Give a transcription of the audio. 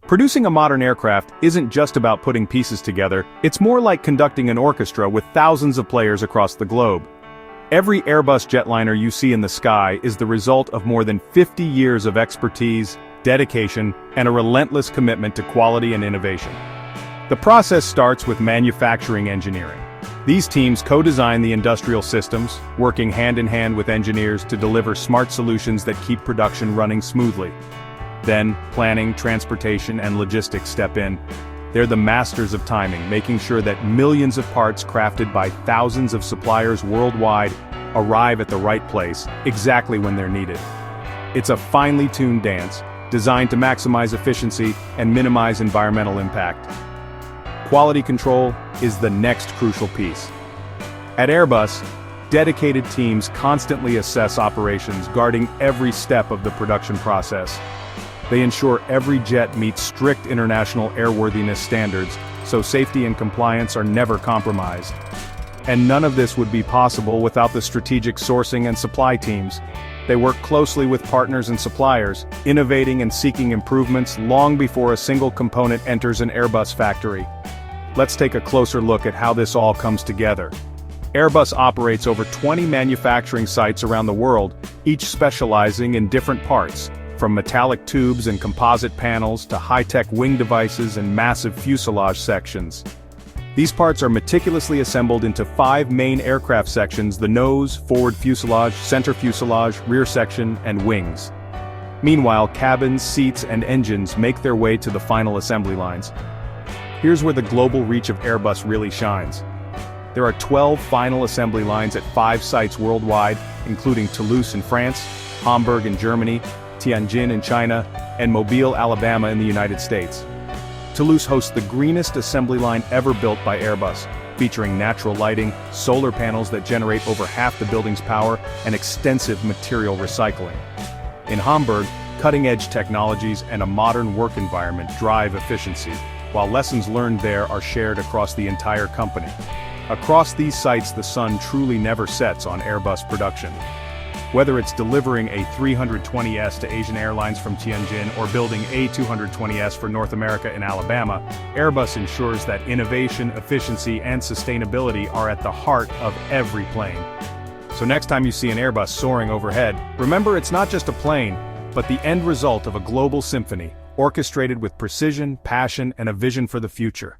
Producing a modern aircraft isn't just about putting pieces together, it's more like conducting an orchestra with thousands of players across the globe. Every Airbus jetliner you see in the sky is the result of more than 50 years of expertise, dedication, and a relentless commitment to quality and innovation. The process starts with manufacturing engineering. These teams co-design the industrial systems, working hand-in-hand with engineers to deliver smart solutions that keep production running smoothly. Then, planning, transportation, and logistics step in. They're the masters of timing, making sure that millions of parts crafted by thousands of suppliers worldwide arrive at the right place, exactly when they're needed. It's a finely tuned dance, designed to maximize efficiency and minimize environmental impact. Quality control is the next crucial piece. At Airbus, dedicated teams constantly assess operations, guarding every step of the production process. They ensure every jet meets strict international airworthiness standards, so safety and compliance are never compromised. And none of this would be possible without the strategic sourcing and supply teams. They work closely with partners and suppliers, innovating and seeking improvements long before a single component enters an Airbus factory. Let's take a closer look at how this all comes together. Airbus operates over 20 manufacturing sites around the world, each specializing in different parts, from metallic tubes and composite panels to high-tech wing devices and massive fuselage sections. These parts are meticulously assembled into 5 main aircraft sections: the nose, forward fuselage, center fuselage, rear section, and wings. Meanwhile, cabins, seats, and engines make their way to the final assembly lines. Here's where the global reach of Airbus really shines. There are 12 final assembly lines at 5 sites worldwide, including Toulouse in France, Hamburg in Germany, Tianjin in China, and Mobile, Alabama in the United States. Toulouse hosts the greenest assembly line ever built by Airbus, featuring natural lighting, solar panels that generate over half the building's power, and extensive material recycling. In Hamburg, cutting-edge technologies and a modern work environment drive efficiency, while lessons learned there are shared across the entire company. Across these sites, the sun truly never sets on Airbus production. Whether it's delivering a 320S to Asian Airlines from Tianjin or building a 220S for North America in Alabama, Airbus ensures that innovation, efficiency, and sustainability are at the heart of every plane. So next time you see an Airbus soaring overhead, remember it's not just a plane, but the end result of a global symphony, orchestrated with precision, passion, and a vision for the future.